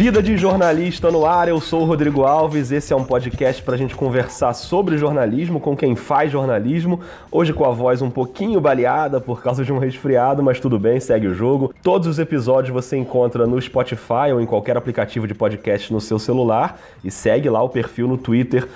Vida de Jornalista no ar, eu sou o Rodrigo Alves, esse é um podcast para a gente conversar sobre jornalismo com quem faz jornalismo, hoje com a voz um pouquinho baleada por causa de um resfriado, mas tudo bem, segue o jogo. Todos os episódios você encontra no Spotify ou em qualquer aplicativo de podcast no seu celular e segue lá o perfil no Twitter,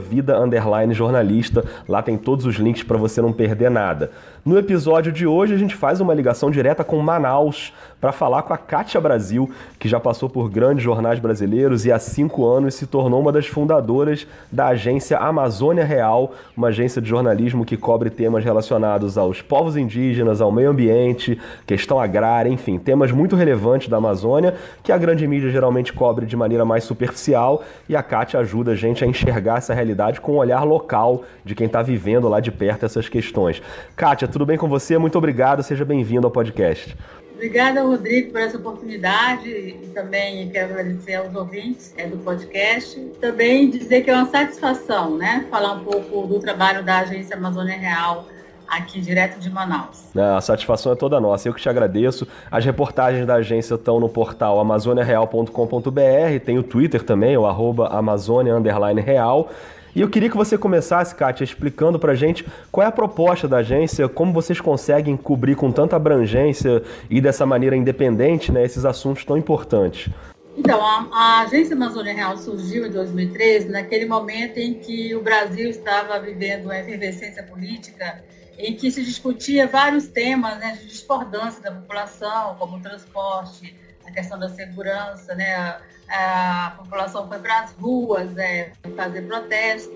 @vida_jornalista, lá tem todos os links para você não perder nada. No episódio de hoje a gente faz uma ligação direta com Manaus para falar com a Kátia Brasil, que já passou por grandes jornais brasileiros e há 5 anos se tornou uma das fundadoras da agência Amazônia Real, uma agência de jornalismo que cobre temas relacionados aos povos indígenas, ao meio ambiente, questão agrária, enfim, temas muito relevantes da Amazônia, que a grande mídia geralmente cobre de maneira mais superficial, e a Kátia ajuda a gente a enxergar essa realidade com um olhar local de quem está vivendo lá de perto essas questões. Kátia, tudo bem com você? Muito obrigado, seja bem-vindo ao podcast. Obrigada, Rodrigo, por essa oportunidade e também quero agradecer aos ouvintes do podcast. Também dizer que é uma satisfação, né, falar um pouco do trabalho da Agência Amazônia Real aqui direto de Manaus. A satisfação é toda nossa, eu que te agradeço. As reportagens da agência estão no portal amazoniareal.com.br, tem o Twitter também, o @amazônia_real. E eu queria que você começasse, Kátia, explicando pra gente qual é a proposta da agência, como vocês conseguem cobrir com tanta abrangência e dessa maneira independente, né, esses assuntos tão importantes. Então, a Agência Amazônia Real surgiu em 2013, naquele momento em que o Brasil estava vivendo uma efervescência política, em que se discutia vários temas, né, de discordância da população, como o transporte, a questão da segurança, né, a população foi para as ruas fazer protesto,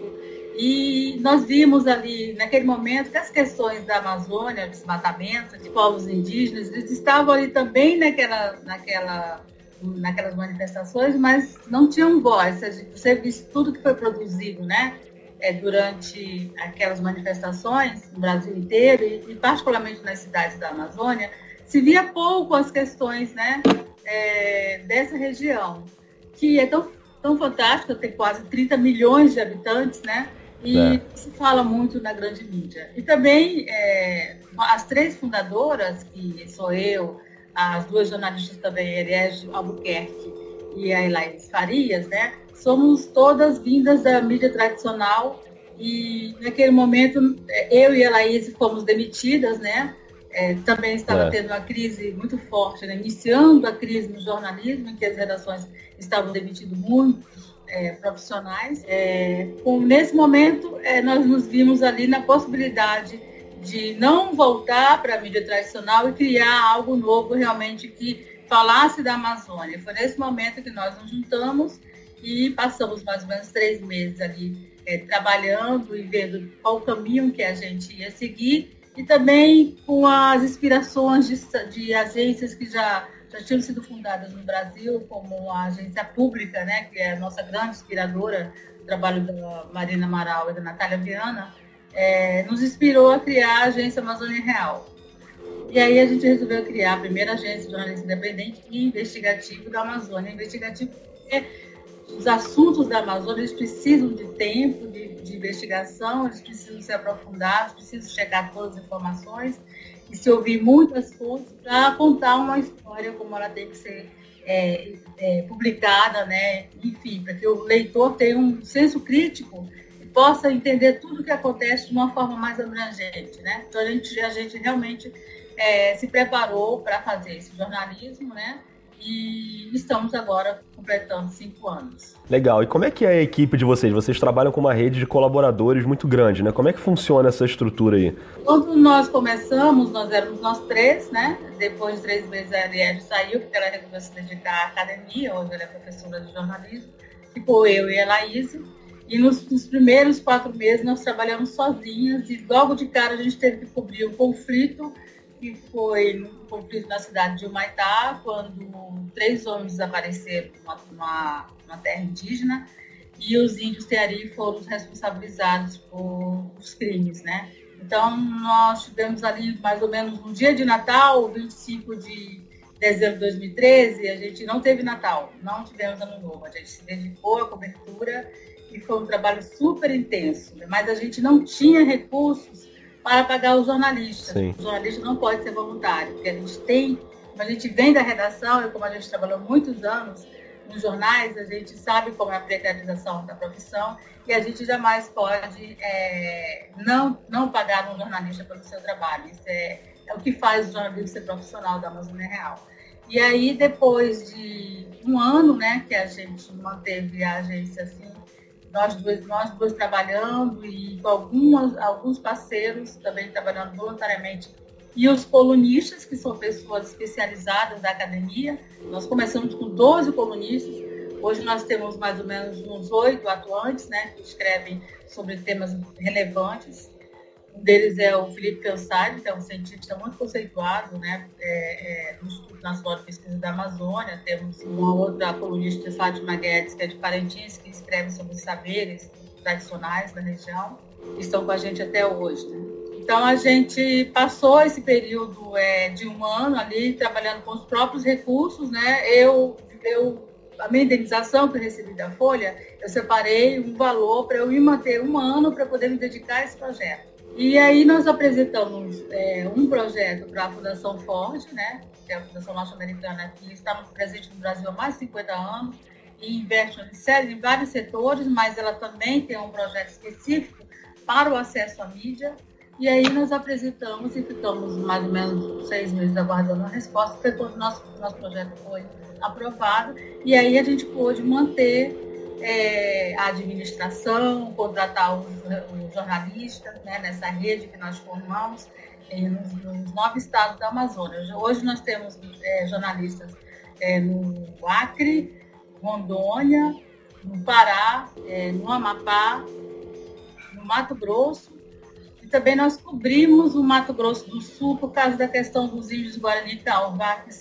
e nós vimos ali, naquele momento, que as questões da Amazônia, desmatamento, de povos indígenas, eles estavam ali também naquelas manifestações, mas não tinham voz. Você viu tudo que foi produzido, né, durante aquelas manifestações no Brasil inteiro e particularmente nas cidades da Amazônia, se via pouco as questões, né, dessa região, que é tão fantástica, tem quase 30 milhões de habitantes, né? E se fala muito na grande mídia. E também as 3 fundadoras, que sou eu, as 2 jornalistas também, Eliege Albuquerque e a Elaís Farias, né? Somos todas vindas da mídia tradicional e naquele momento eu e a Elaís fomos demitidas, né? Também estava tendo uma crise muito forte, né? Iniciando a crise no jornalismo, em que as redações estavam demitindo muitos profissionais. Nesse momento, nós nos vimos ali na possibilidade de não voltar para a mídia tradicional e criar algo novo realmente que falasse da Amazônia. Foi nesse momento que nós nos juntamos e passamos mais ou menos 3 meses ali trabalhando e vendo qual o caminho que a gente ia seguir, e também com as inspirações de agências que já tinham sido fundadas no Brasil, como a Agência Pública, né, que é a nossa grande inspiradora do trabalho da Marina Amaral e da Natália Viana, nos inspirou a criar a Agência Amazônia Real. E aí a gente resolveu criar a primeira agência de jornalismo independente e investigativo da Amazônia. Investigativo porque os assuntos da Amazônia eles precisam de tempo, de investigação, eles precisam ser aprofundados, precisam chegar todas as informações e se ouvir muitas fontes para contar uma história como ela tem que ser publicada, né? Enfim, para que o leitor tenha um senso crítico e possa entender tudo o que acontece de uma forma mais abrangente, né? Então a gente realmente se preparou para fazer esse jornalismo, né? E estamos agora completando 5 anos. Legal. E como é que é a equipe de vocês? Vocês trabalham com uma rede de colaboradores muito grande, né? Como é que funciona essa estrutura aí? Quando nós começamos, nós éramos nós 3, né? Depois de 3 meses a Arielle saiu, porque ela resolveu se dedicar à academia, hoje ela é professora de jornalismo. Ficou eu e a Elaís. E nos primeiros 4 meses nós trabalhamos sozinhas e logo de cara a gente teve que cobrir o conflito, que foi um conflito na cidade de Humaitá, quando 3 homens desapareceram numa terra indígena e os índios Teari foram responsabilizados por os crimes, né? Então, nós tivemos ali mais ou menos no dia de Natal, 25 de dezembro de 2013, a gente não teve Natal, não tivemos Ano Novo, a gente se dedicou à cobertura e foi um trabalho super intenso, mas a gente não tinha recursos para pagar os jornalistas. Sim. O jornalista não pode ser voluntário, porque a gente tem, como a gente vem da redação e como a gente trabalhou muitos anos, nos jornais, a gente sabe como é a precarização da profissão e a gente jamais pode não pagar um jornalista pelo seu trabalho. Isso é o que faz o jornalismo ser profissional da Amazônia Real. E aí, depois de um ano, né, que a gente manteve a agência assim, nós dois trabalhando e com alguns parceiros também trabalhando voluntariamente, e os colunistas, que são pessoas especializadas da academia. Nós começamos com 12 colunistas, hoje nós temos mais ou menos uns 8 atuantes, né, que escrevem sobre temas relevantes. Um deles é o Felipe Cansari, que é um cientista muito conceituado, né, do Instituto Nacional de Pesquisa da Amazônia. Temos uma outra colunista, Fátima Guedes, que é de Parintins, que escreve sobre os saberes tradicionais da região, que estão com a gente até hoje, né? Então, a gente passou esse período de um ano ali, trabalhando com os próprios recursos, né? A minha indenização que eu recebi da Folha, eu separei um valor para eu me manter um ano para poder me dedicar a esse projeto. E aí nós apresentamos um projeto para a Fundação Ford, né? Que é a Fundação Norte-Americana, que está presente no Brasil há mais de 50 anos e investe em vários setores, mas ela também tem um projeto específico para o acesso à mídia. E aí nós apresentamos e ficamos mais ou menos 6 meses aguardando a resposta, porque todo o nosso projeto foi aprovado. E aí a gente pôde manter a administração, contratar os jornalistas, né, nessa rede que nós formamos nos 9 estados da Amazônia. Hoje nós temos jornalistas no Acre, Rondônia, no Pará, no Amapá, no Mato Grosso. Também nós cobrimos o Mato Grosso do Sul por causa da questão dos índios Guarani e Kaiowá, que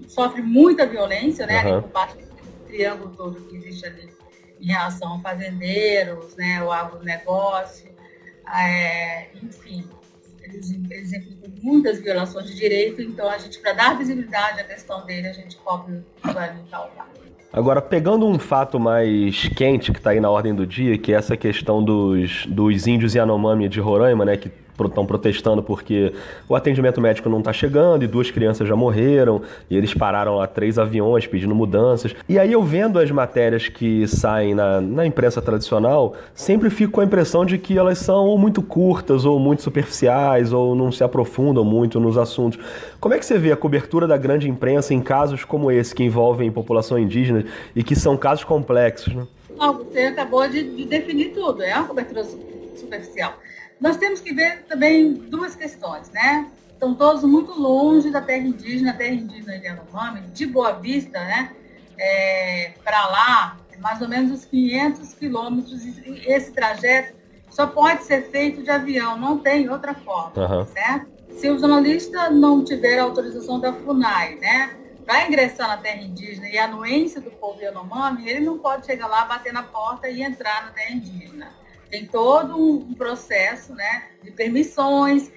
sofrem muita violência, né? Ali por parte do triângulo todo que existe ali em relação a fazendeiros, né? O agronegócio, enfim, eles implicam muitas violações de direito. Então, a gente, para dar visibilidade à questão dele, a gente cobre o Guarani e Kaiowá. Agora, pegando um fato mais quente que está aí na ordem do dia, que é essa questão dos índios Yanomami de Roraima, né, que estão protestando porque o atendimento médico não está chegando e 2 crianças já morreram e eles pararam lá 3 aviões pedindo mudanças. E aí eu vendo as matérias que saem na imprensa tradicional, sempre fico com a impressão de que elas são ou muito curtas ou muito superficiais ou não se aprofundam muito nos assuntos. Como é que você vê a cobertura da grande imprensa em casos como esse, que envolvem população indígena e que são casos complexos, né? Você acabou de definir tudo, é uma cobertura superficial. Nós temos que ver também 2 questões, né? Estão todos muito longe da terra indígena de Yanomami, de Boa Vista, né? Para lá, mais ou menos uns 500 quilômetros, e esse trajeto só pode ser feito de avião, não tem outra forma, certo? Se o jornalista não tiver a autorização da FUNAI, né, para ingressar na terra indígena e a anuência do povo Yanomami, ele não pode chegar lá, bater na porta e entrar na terra indígena. Tem todo um processo, né, de permissões.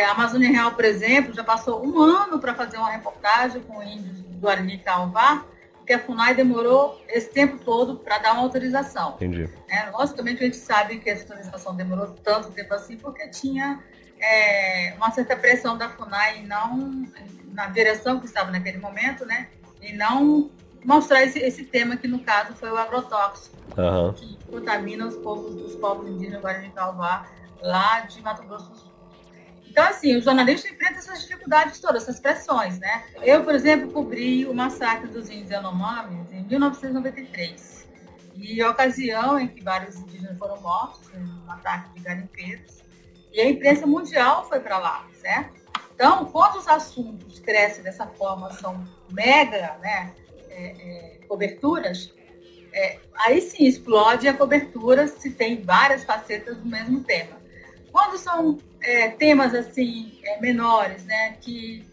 A Amazônia Real, por exemplo, já passou um ano para fazer uma reportagem com índios do Guarani e Kaiowá, porque a FUNAI demorou esse tempo todo para dar uma autorização. Entendi. Logicamente, a gente sabe que essa autorização demorou tanto tempo assim, porque tinha uma certa pressão da FUNAI na direção que estava naquele momento, né, e não mostrar esse tema, que no caso foi o agrotóxico, que contamina os povos indígenas Guarani e Kaiowá, lá de Mato Grosso do Sul. Então, assim, o jornalista enfrenta essas dificuldades todas, essas pressões, né? Eu, por exemplo, cobri o massacre dos índios Yanomami em 1993. E a ocasião em que vários indígenas foram mortos, um ataque de garimpeiros, e a imprensa mundial foi para lá, certo? Então, quando os assuntos crescem dessa forma, são mega, né, coberturas, aí sim explode a cobertura se tem várias facetas do mesmo tema. Quando são temas assim menores, né, que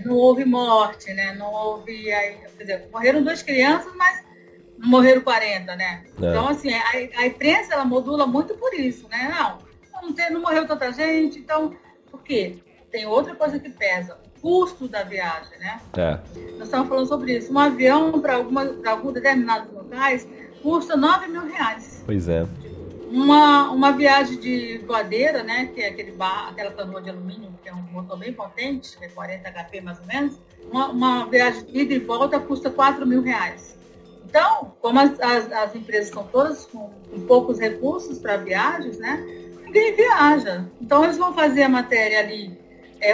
não houve morte, né, não houve, quer dizer, morreram 2 crianças, mas não morreram 40, né? Então, assim, a imprensa, ela modula muito por isso, né? Não morreu tanta gente, então, por quê? Tem outra coisa que pesa, o custo da viagem, né? Nós estamos falando sobre isso. Um avião para alguns determinados locais custa R$9.000. Pois é. Uma viagem de voadeira, né? Que é aquela canoa de alumínio, que é um motor bem potente, que é 40 HP mais ou menos, uma viagem de ida e volta custa R$ 4.000. Então, como as empresas estão todas com poucos recursos para viagens, né? Ninguém viaja. Então, eles vão fazer a matéria ali,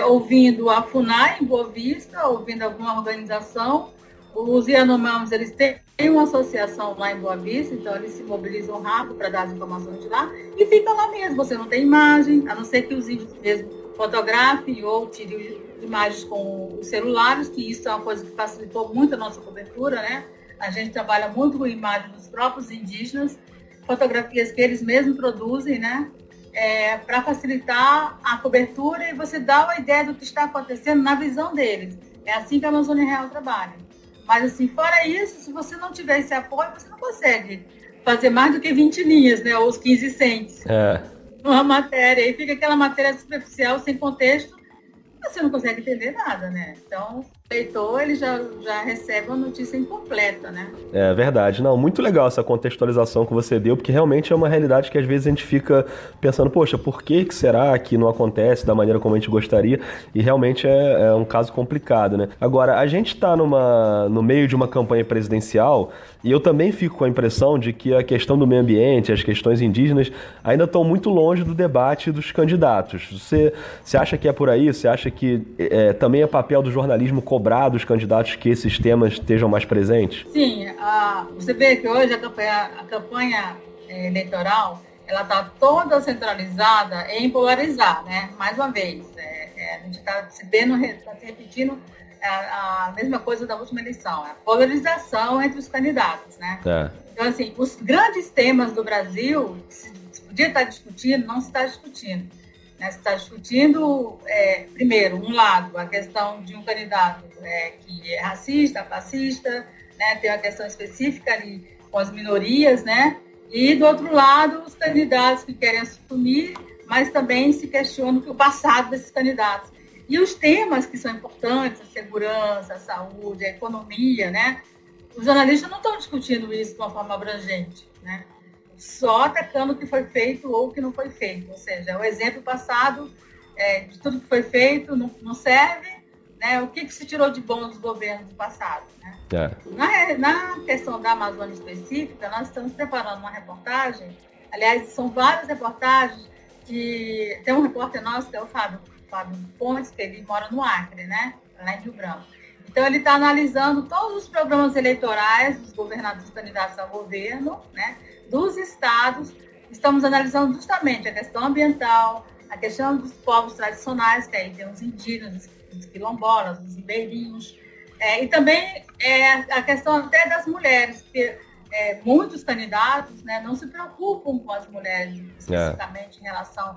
ouvindo a FUNAI em Boa Vista, ouvindo alguma organização. Os Yanomamis, eles têm uma associação lá em Boa Vista, então eles se mobilizam rápido para dar as informações de lá e ficam lá mesmo. Você não tem imagem, a não ser que os índios mesmo fotografem ou tirem imagens com os celulares, que isso é uma coisa que facilitou muito a nossa cobertura, né? A gente trabalha muito com imagens dos próprios indígenas, fotografias que eles mesmos produzem, né? Para facilitar a cobertura e você dá uma ideia do que está acontecendo na visão deles. É assim que a Amazônia Real trabalha. Mas, assim, fora isso, se você não tiver esse apoio, você não consegue fazer mais do que 20 linhas, né? Ou os 15 cents. Numa matéria. Aí fica aquela matéria superficial, sem contexto, você não consegue entender nada, né? Então, o leitor, ele já recebe uma notícia incompleta, né? É verdade. Não, muito legal essa contextualização que você deu, porque realmente é uma realidade que às vezes a gente fica pensando, poxa, por que será que não acontece da maneira como a gente gostaria? E realmente é um caso complicado, né? Agora, a gente está no meio de uma campanha presidencial e eu também fico com a impressão de que a questão do meio ambiente, as questões indígenas, ainda estão muito longe do debate dos candidatos. Você acha que é por aí? Você acha que também é papel do jornalismo cobrar dos candidatos que esses temas estejam mais presentes? Sim, você vê que hoje a campanha eleitoral, ela está toda centralizada em polarizar, né? Mais uma vez, a gente está se repetindo a mesma coisa da última eleição, a polarização entre os candidatos, né? Então, assim, os grandes temas do Brasil, se podia estar discutindo, não se está discutindo. Se está discutindo, primeiro, um lado, a questão de um candidato que é racista, fascista, né, tem uma questão específica ali com as minorias, né, e do outro lado, os candidatos que querem assumir, mas também se questionam o passado desses candidatos. E os temas que são importantes, a segurança, a saúde, a economia, né, os jornalistas não estão discutindo isso de uma forma abrangente, né? Só atacando o que foi feito ou o que não foi feito. Ou seja, o exemplo passado de tudo que foi feito não serve, né? O que se tirou de bom dos governos do passado, né? Na questão da Amazônia específica, nós estamos preparando uma reportagem, aliás, são várias reportagens, tem um repórter nosso, que é o Fábio Pontes, que ele mora no Acre, né? Lá em Rio Branco. Então, ele está analisando todos os programas eleitorais dos governadores, dos candidatos ao governo, né? Dos estados. Estamos analisando justamente a questão ambiental, a questão dos povos tradicionais, que aí tem os indígenas, os quilombolas, os ribeirinhos, e também a questão até das mulheres, porque muitos candidatos, né, não se preocupam com as mulheres, especificamente em relação à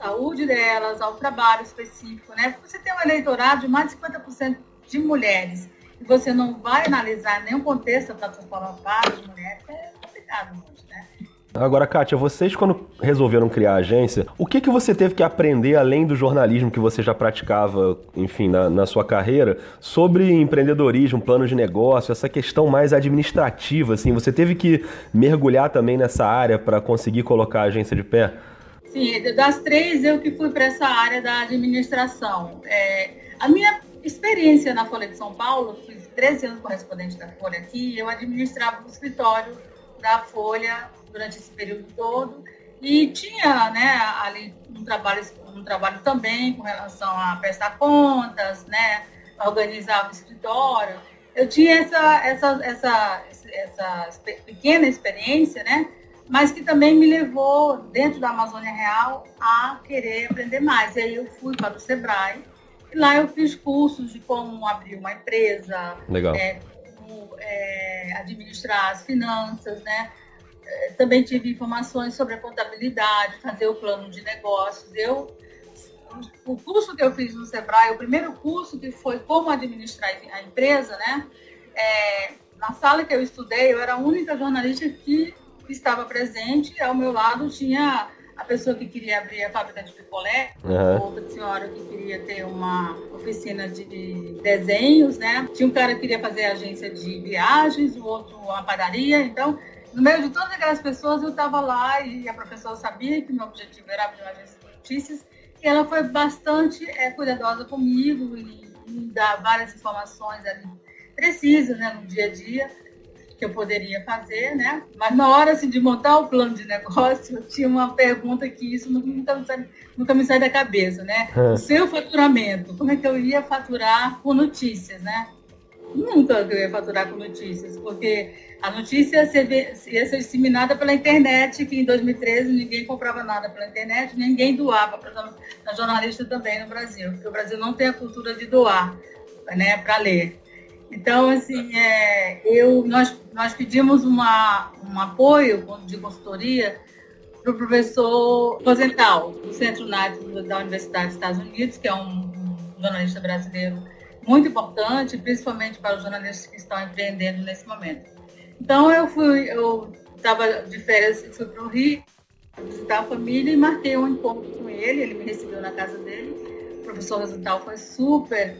saúde delas, ao trabalho específico, né? Porque você tem um eleitorado de mais de 50% de mulheres e você não vai analisar nenhum contexto para transformar várias mulheres, é complicado hoje, né? Agora, Kátia, vocês quando resolveram criar a agência, o que você teve que aprender além do jornalismo que você já praticava, enfim, na sua carreira, sobre empreendedorismo, plano de negócio, essa questão mais administrativa, assim, você teve que mergulhar também nessa área para conseguir colocar a agência de pé? Sim, das três eu que fui para essa área da administração. A minha experiência na Folha de São Paulo, fiz 13 anos correspondente da Folha aqui, eu administrava o escritório da Folha durante esse período todo e tinha, né, ali um trabalho também com relação a prestar contas, né, organizar o escritório. Eu tinha essa pequena experiência, né, mas que também me levou, dentro da Amazônia Real, a querer aprender mais. E aí eu fui para o Sebrae, e lá eu fiz cursos de como abrir uma empresa, como administrar as finanças, né? Também tive informações sobre a contabilidade, fazer o plano de negócios. O curso que eu fiz no Sebrae, o primeiro curso que foi como administrar a empresa, né? Na sala que eu estudei, eu era a única jornalista que estava presente. Ao meu lado tinha a pessoa que queria abrir a fábrica de picolé, outra senhora que queria ter uma oficina de desenhos, né? Tinha um cara que queria fazer agência de viagens, o outro uma padaria. Então, no meio de todas aquelas pessoas, eu estava lá e a professora sabia que meu objetivo era abrir uma agência de notícias e ela foi bastante cuidadosa comigo e me dar várias informações ali precisas, né, no dia a dia, que eu poderia fazer, né? Mas na hora assim, de montar o plano de negócio, eu tinha uma pergunta que isso nunca me sai da cabeça, né? O seu faturamento, como é que eu ia faturar com notícias, né? Nunca eu ia faturar com notícias, porque a notícia ia ser disseminada pela internet, que em 2013 ninguém comprava nada pela internet, ninguém doava para jornalista também no Brasil, porque o Brasil não tem a cultura de doar, né, para ler. Então, assim, nós pedimos um apoio de consultoria para o professor Rosenthal, do Centro NAT da Universidade dos Estados Unidos, que é um jornalista brasileiro muito importante, principalmente para os jornalistas que estão empreendendo nesse momento. Então, eu estava de férias, fui para o Rio visitar a família e marquei um encontro com ele me recebeu na casa dele. O professor Rosenthal foi super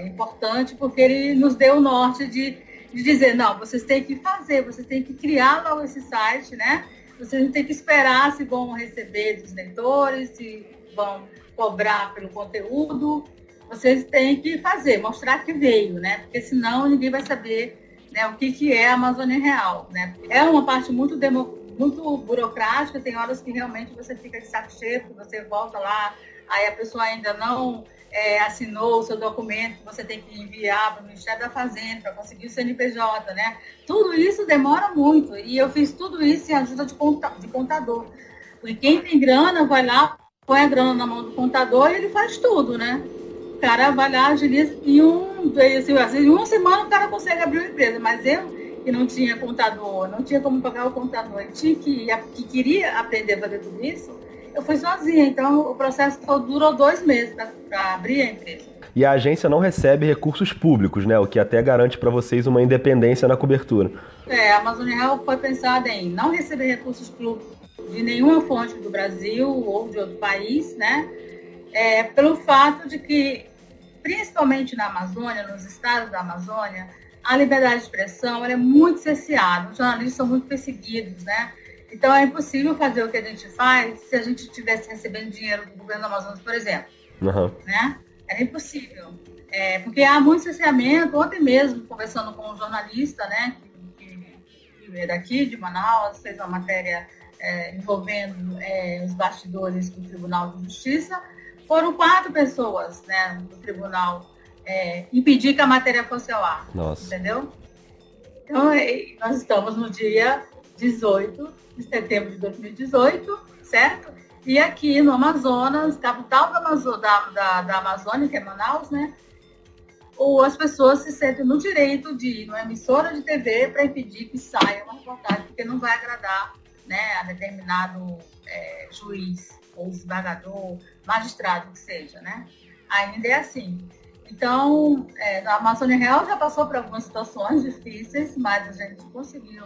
importante, porque ele nos deu o norte de dizer, não, vocês têm que fazer, vocês têm que criar logo esse site, né? Vocês não têm que esperar se vão receber dos leitores, se vão cobrar pelo conteúdo. Vocês têm que fazer, mostrar que veio, né? Porque senão ninguém vai saber, né, o que é a Amazônia Real, né? É uma parte muito burocrática, tem horas que realmente você fica de saco cheio, você volta lá, aí a pessoa ainda não assinou o seu documento, você tem que enviar para o Ministério da Fazenda para conseguir o CNPJ, né? Tudo isso demora muito, e eu fiz tudo isso em ajuda de contador. Porque quem tem grana vai lá, põe a grana na mão do contador e ele faz tudo, né? O cara vai lá, agiliza, em uma semana o cara consegue abrir uma empresa, mas eu, que não tinha contador, não tinha como pagar o contador, que queria aprender a fazer tudo isso, eu fui sozinha. Então, o processo durou 2 meses para abrir a empresa. E a agência não recebe recursos públicos, né? O que até garante para vocês uma independência na cobertura. A Amazônia Real foi pensada em não receber recursos públicos de nenhuma fonte do Brasil ou de outro país, né? Pelo fato de que, principalmente na Amazônia, nos estados da Amazônia, a liberdade de expressão ela é muito cerceada, os jornalistas são muito perseguidos, né? Então é impossível fazer o que a gente faz se a gente estivesse recebendo dinheiro do governo do Amazonas, por exemplo. Uhum. Né? Era impossível. Porque há muito cerceamento. Ontem mesmo, conversando com um jornalista, né, que é daqui, de Manaus, fez uma matéria envolvendo os bastidores do Tribunal de Justiça. Foram 4 pessoas, né, do tribunal impedir que a matéria fosse ao ar. Nossa. Entendeu? Então, nós estamos no dia 18 de setembro de 2018, certo? E aqui no Amazonas, capital da Amazônia, que é Manaus, né? Ou as pessoas se sentem no direito de ir numa emissora de TV para impedir que saia uma reportagem, porque não vai agradar, né, a determinado juiz, ou desembargador, magistrado que seja, né? Ainda é assim. Então, a Amazônia Real já passou por algumas situações difíceis, mas a gente conseguiu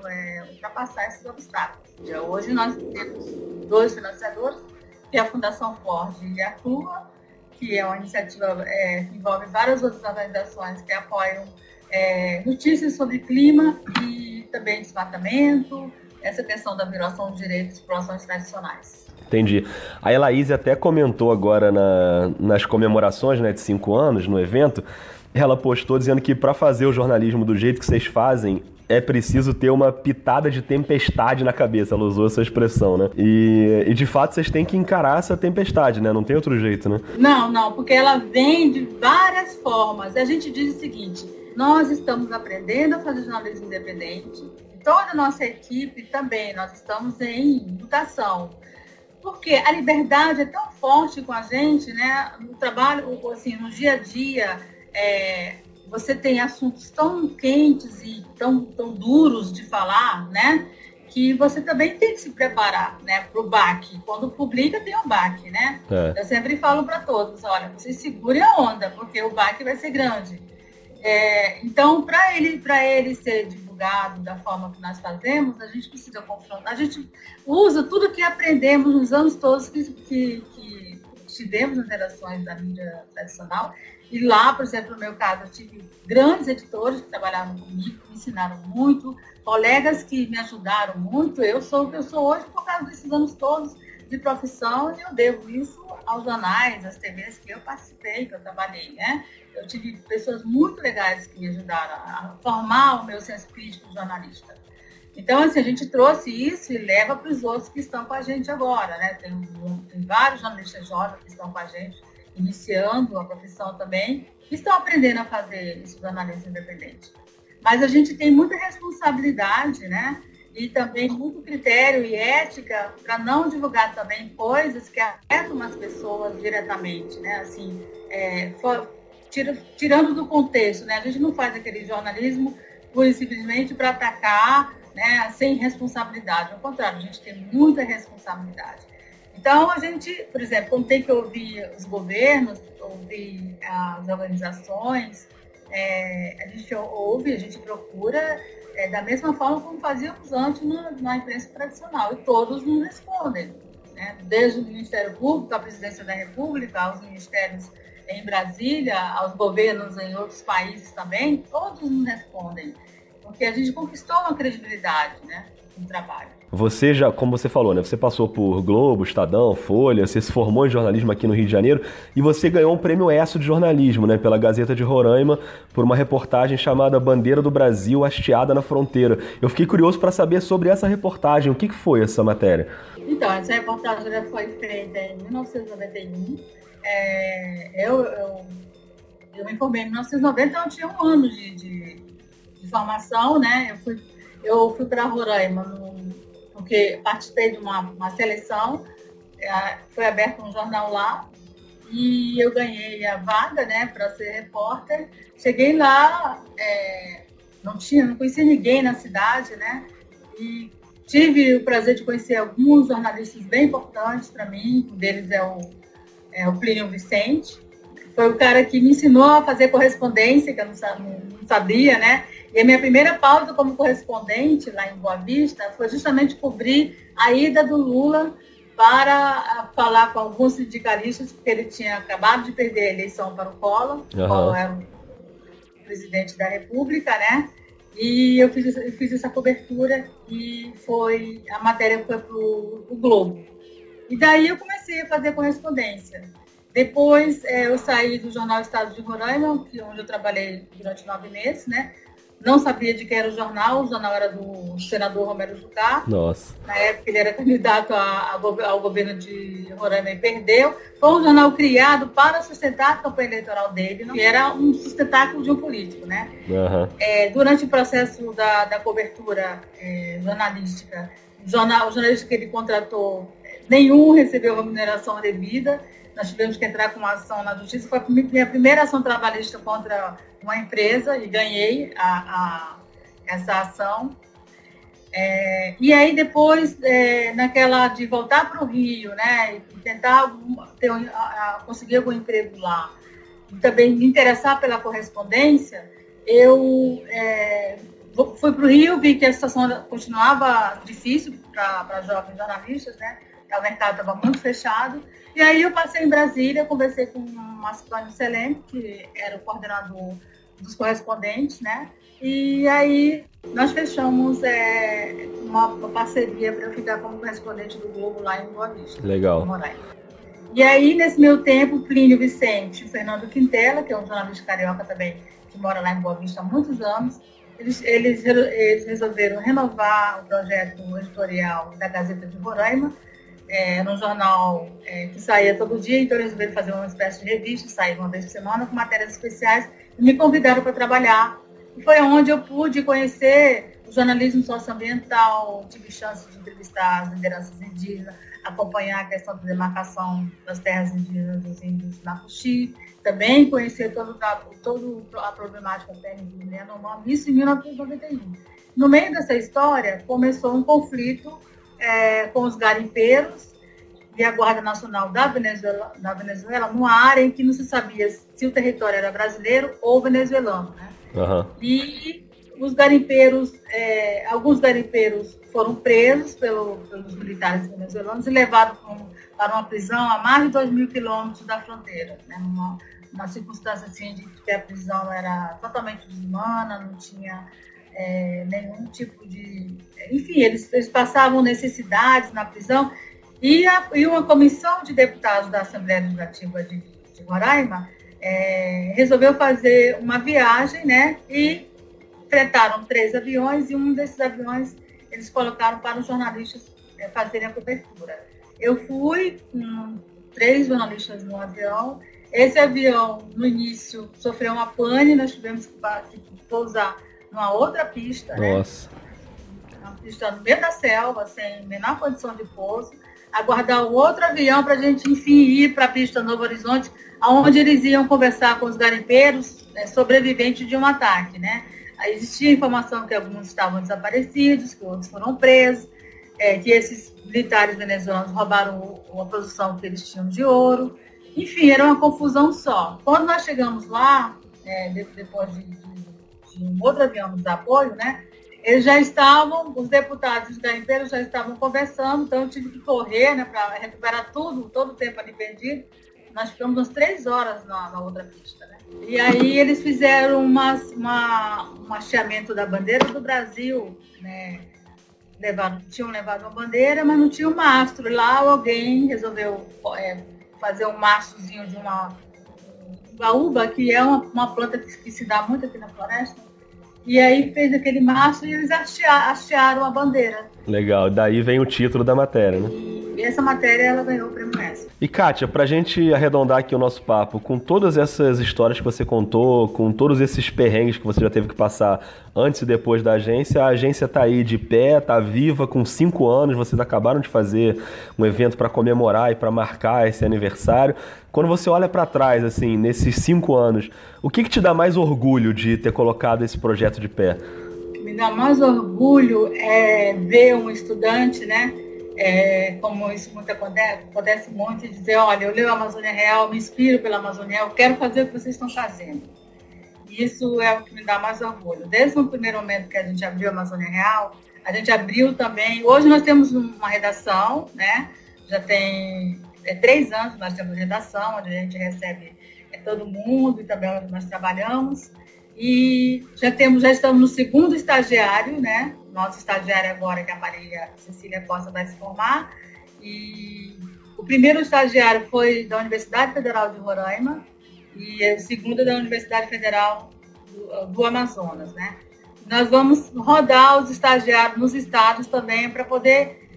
ultrapassar esses obstáculos. E hoje nós temos 2 financiadores, que é a Fundação Ford e a CLUA, que é uma iniciativa que envolve várias outras organizações que apoiam notícias sobre clima e também desmatamento, essa questão da violação de direitos de populações tradicionais. Entendi. A Elaíse até comentou agora nas comemorações, né, de 5 anos, no evento, ela postou dizendo que para fazer o jornalismo do jeito que vocês fazem, é preciso ter uma pitada de tempestade na cabeça. Ela usou essa expressão, né? E de fato vocês têm que encarar essa tempestade, né? Não tem outro jeito, né? Não, porque ela vem de várias formas. A gente diz o seguinte, nós estamos aprendendo a fazer jornalismo independente, toda a nossa equipe também, nós estamos em mutação. Porque a liberdade é tão forte com a gente, né? No trabalho, assim, no dia a dia, você tem assuntos tão quentes e tão duros de falar, né? Que você também tem que se preparar, né, para o baque. Quando publica, tem um baque, né? Eu sempre falo para todos, olha, vocês segurem a onda, porque o baque vai ser grande. Então, para ele ser divulgado da forma que nós fazemos, a gente precisa confrontar. A gente usa tudo que aprendemos nos anos todos que tivemos nas redações da mídia tradicional. E lá, por exemplo, no meu caso, eu tive grandes editores que trabalharam comigo, que me ensinaram muito, colegas que me ajudaram muito. Eu sou o que eu sou hoje por causa desses anos todos de profissão, e eu devo isso aos jornais, às TVs que eu participei, que eu trabalhei, né? Eu tive pessoas muito legais que me ajudaram a formar o meu senso crítico de jornalista. Então, assim, a gente trouxe isso e leva para os outros que estão com a gente agora, né? Tem vários jornalistas jovens que estão com a gente, iniciando a profissão também, que estão aprendendo a fazer esse jornalismo independente. Mas a gente tem muita responsabilidade, né? E também muito critério e ética para não divulgar também coisas que afetam as pessoas diretamente, né? Assim, tirando do contexto, né? A gente não faz aquele jornalismo simplesmente para atacar, né? Sem responsabilidade. Ao contrário, a gente tem muita responsabilidade. Então, a gente, por exemplo, quando tem que ouvir os governos, ouvir as organizações, a gente ouve, a gente procura da mesma forma como fazíamos antes na imprensa tradicional, e todos nos respondem, né? Desde o Ministério Público, a Presidência da República, aos ministérios em Brasília, aos governos em outros países também, todos nos respondem, porque a gente conquistou uma credibilidade, né, no trabalho. Você já, como você falou, né? Você passou por Globo, Estadão, Folha, você se formou em jornalismo aqui no Rio de Janeiro e você ganhou um prêmio ESSO de jornalismo, né? Pela Gazeta de Roraima, por uma reportagem chamada Bandeira do Brasil hasteada na fronteira. Eu fiquei curioso para saber sobre essa reportagem. O que foi essa matéria? Então, essa reportagem já foi feita em 1991. Eu me formei em 1990, então eu tinha um ano de formação, né? Eu fui para Roraima porque participei de uma seleção, foi aberto um jornal lá e eu ganhei a vaga, né, para ser repórter. Cheguei lá, não conhecia ninguém na cidade, né, e tive o prazer de conhecer alguns jornalistas bem importantes para mim. Um deles é o Plínio Vicente. Foi o cara que me ensinou a fazer correspondência, que eu não sabia, né? E a minha primeira pauta como correspondente lá em Boa Vista foi justamente cobrir a ida do Lula para falar com alguns sindicalistas, porque ele tinha acabado de perder a eleição para o Collor, o Collor era o presidente da República, né? E eu fiz essa cobertura e a matéria foi para o Globo. E daí eu comecei a fazer correspondência. Depois eu saí do jornal Estado de Roraima, onde eu trabalhei durante 9 meses, né? Não sabia de quem era o jornal era do senador Romero Jucá. Nossa. Na época ele era candidato ao governo de Roraima e perdeu. Foi um jornal criado para sustentar a campanha eleitoral dele, que era um sustentáculo de um político, né? Uhum. Durante o processo da cobertura jornalística, o jornalista que ele contratou, nenhum recebeu remuneração devida. Nós tivemos que entrar com uma ação na justiça. Foi a minha primeira ação trabalhista contra uma empresa e ganhei essa ação. E aí depois, naquela de voltar para o Rio, né, e tentar conseguir algum emprego lá, e também me interessar pela correspondência, eu fui para o Rio, vi que a situação continuava difícil para jovens jornalistas, né? O mercado estava muito fechado. E aí eu passei em Brasília, conversei com o Masclânio Selene, que era o coordenador dos correspondentes, né? E aí nós fechamos uma parceria para eu ficar como correspondente do Globo lá em Boa Vista. Legal. E aí, nesse meu tempo, Plínio Vicente e o Fernando Quintela, que é um jornalista carioca também, que mora lá em Boa Vista há muitos anos, eles resolveram renovar o projeto editorial da Gazeta de Roraima. Era um jornal que saía todo dia, então eles resolveram fazer uma espécie de revista, sair uma vez por semana com matérias especiais, e me convidaram para trabalhar. E foi onde eu pude conhecer o jornalismo socioambiental, tive chance de entrevistar as lideranças indígenas, acompanhar a questão da demarcação das terras indígenas dos índios na Puxi, também conhecer toda a problemática da terra indígena Yanomami, isso em 1991. No meio dessa história, começou um conflito com os garimpeiros e a Guarda Nacional da Venezuela, numa área em que não se sabia se o território era brasileiro ou venezuelano, né? Uhum. E os garimpeiros, alguns garimpeiros foram presos pelos militares venezuelanos e levados para uma prisão a mais de 2.000 quilômetros da fronteira, né? Uma circunstância assim de que a prisão era totalmente desumana, não tinha nenhum tipo de... Enfim, eles passavam necessidades na prisão E uma comissão de deputados da Assembleia Legislativa de Roraima resolveu fazer uma viagem, né? E fretaram 3 aviões e um desses aviões eles colocaram para os jornalistas fazerem a cobertura. Eu fui com 3 jornalistas no avião. Esse avião, no início, sofreu uma pane, nós tivemos que pousar numa outra pista, Nossa. Né? Uma pista no meio da selva, sem menor condição de pouso, aguardar o outro avião para a gente, enfim, ir para a pista Novo Horizonte, onde eles iam conversar com os garimpeiros sobreviventes de um ataque, né? Aí existia informação que alguns estavam desaparecidos, que outros foram presos, que esses militares venezuelanos roubaram a produção que eles tinham de ouro. Enfim, era uma confusão só. Quando nós chegamos lá, depois de um outro avião nos dar apoio, né? Eles já estavam, os deputados e os garimpeiros já estavam conversando, então eu tive que correr, né, para recuperar todo o tempo ali perdido. Nós ficamos umas 3 horas na outra pista, né? E aí eles fizeram um hasteamento da bandeira do Brasil, né? Tinham levado uma bandeira, mas não tinha um mastro. Lá alguém resolveu fazer um mastrozinho de uma baúba, que é uma planta que se dá muito aqui na floresta. E aí fez aquele mastro e eles hastearam a bandeira. Legal, daí vem o título da matéria, né? E essa matéria, ela ganhou o prêmio Mestre. E Kátia, pra gente arredondar aqui o nosso papo, com todas essas histórias que você contou, com todos esses perrengues que você já teve que passar antes e depois da agência, a agência tá aí de pé, tá viva, com 5 anos, vocês acabaram de fazer um evento para comemorar e para marcar esse aniversário. Quando você olha para trás, assim, nesses 5 anos, o que te dá mais orgulho de ter colocado esse projeto de pé? Me dá mais orgulho ver um estudante, né? Como isso muito acontece muito, e dizer, olha, eu leio a Amazônia Real, me inspiro pela Amazônia Real, quero fazer o que vocês estão fazendo. Isso é o que me dá mais orgulho. Desde o primeiro momento que a gente abriu a Amazônia Real, a gente abriu também, hoje nós temos uma redação, né? Já tem 3 anos que nós temos redação, onde a gente recebe todo mundo e também onde nós trabalhamos. E já estamos no 2º estagiário, né? Nosso estagiário agora, que a Maria Cecília Costa vai se formar. E o primeiro estagiário foi da Universidade Federal de Roraima e o segundo da Universidade Federal do Amazonas, né? Nós vamos rodar os estagiários nos estados também para poder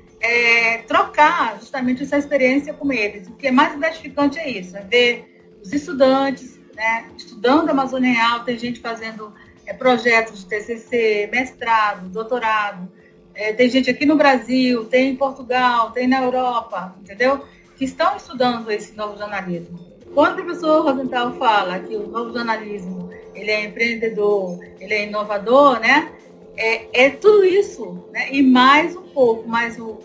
trocar justamente essa experiência com eles. O que é mais gratificante é isso, ver os estudantes, né, estudando a Amazônia Real, tem gente fazendo projetos de TCC, mestrado, doutorado, tem gente aqui no Brasil, tem em Portugal, tem na Europa, entendeu? Que estão estudando esse novo jornalismo. Quando o professor Rosenthal fala que o novo jornalismo, ele é empreendedor, ele é inovador, né? É tudo isso, né? E mais um pouco, mais o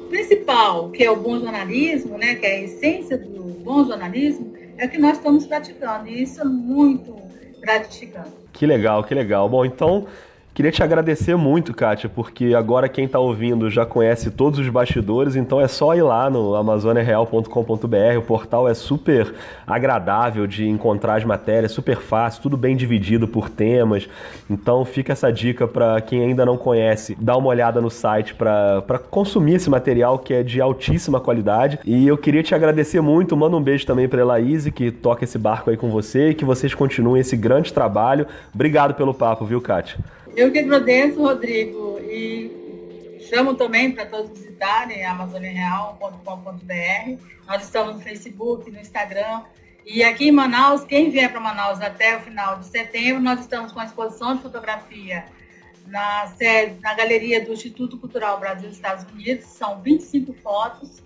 principal, que é o bom jornalismo, né? Que é a essência do bom jornalismo, é o que nós estamos praticando, e isso é muito gratificante. Que legal, que legal. Bom, então, queria te agradecer muito, Kátia, porque agora quem está ouvindo já conhece todos os bastidores, então é só ir lá no amazoniareal.com.br, o portal é super agradável de encontrar as matérias, super fácil, tudo bem dividido por temas, então fica essa dica para quem ainda não conhece, dá uma olhada no site para consumir esse material que é de altíssima qualidade. E eu queria te agradecer muito, manda um beijo também para a Elaíse, que toca esse barco aí com você, e que vocês continuem esse grande trabalho. Obrigado pelo papo, viu, Kátia? Eu que agradeço, Rodrigo, e chamo também para todos visitarem amazoniareal.com.br. Nós estamos no Facebook, no Instagram. E aqui em Manaus, quem vier para Manaus até o final de setembro, nós estamos com a exposição de fotografia na galeria do Instituto Cultural Brasil e Estados Unidos. São 25 fotos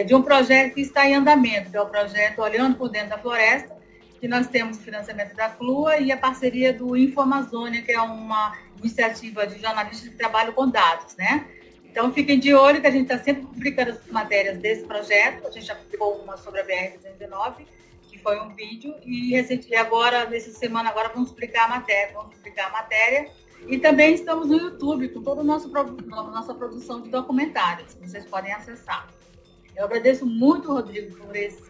de um projeto que está em andamento, que é o projeto Olhando por Dentro da Floresta, que nós temos o financiamento da CLUA e a parceria do InfoAmazônia, que é uma iniciativa de jornalistas que trabalham com dados, né? Então, fiquem de olho que a gente está sempre publicando as matérias desse projeto. A gente já publicou uma sobre a BR-219, que foi um vídeo, e agora, nessa semana, agora vamos publicar a matéria. E também estamos no YouTube, com toda a nossa produção de documentários, que vocês podem acessar. Eu agradeço muito, Rodrigo,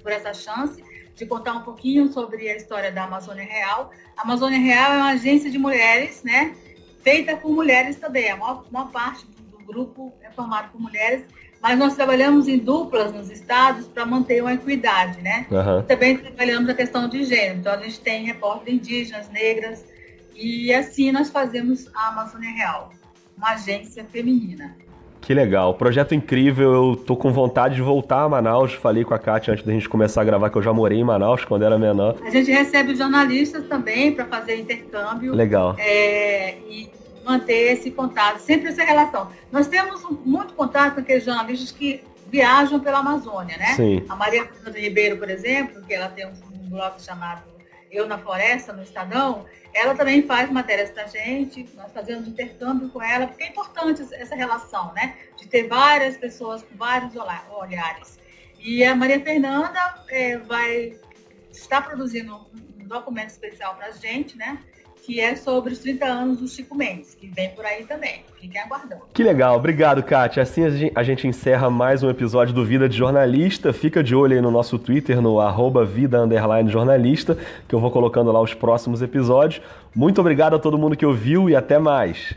por essa chance de contar um pouquinho sobre a história da Amazônia Real. A Amazônia Real é uma agência de mulheres, né, feita por mulheres também. A maior parte do grupo é formado por mulheres, mas nós trabalhamos em duplas nos estados para manter uma equidade, né? Uhum. Também trabalhamos a questão de gênero. Então, a gente tem repórteres indígenas, negras, e assim nós fazemos a Amazônia Real, uma agência feminina. Que legal, projeto incrível, eu tô com vontade de voltar a Manaus, falei com a Kátia antes da gente começar a gravar que eu já morei em Manaus quando era menor. A gente recebe jornalistas também para fazer intercâmbio. Legal. E manter esse contato, sempre essa relação. Nós temos muito contato com aqueles jornalistas que viajam pela Amazônia, né? Sim. A Maria Fernanda Ribeiro, por exemplo, que ela tem um blog chamado Eu na Floresta, no Estadão, ela também faz matérias para a gente, nós fazemos intercâmbio com ela, porque é importante essa relação, né? De ter várias pessoas com vários olhares. E a Maria Fernanda vai estar produzindo um documento especial para a gente, né? Que é sobre os 30 anos do Chico Mendes, que vem por aí também. Fiquem aguardando. Que legal, obrigado, Kátia. Assim a gente encerra mais um episódio do Vida de Jornalista. Fica de olho aí no nosso Twitter, no @vida_jornalista, que eu vou colocando lá os próximos episódios. Muito obrigado a todo mundo que ouviu e até mais.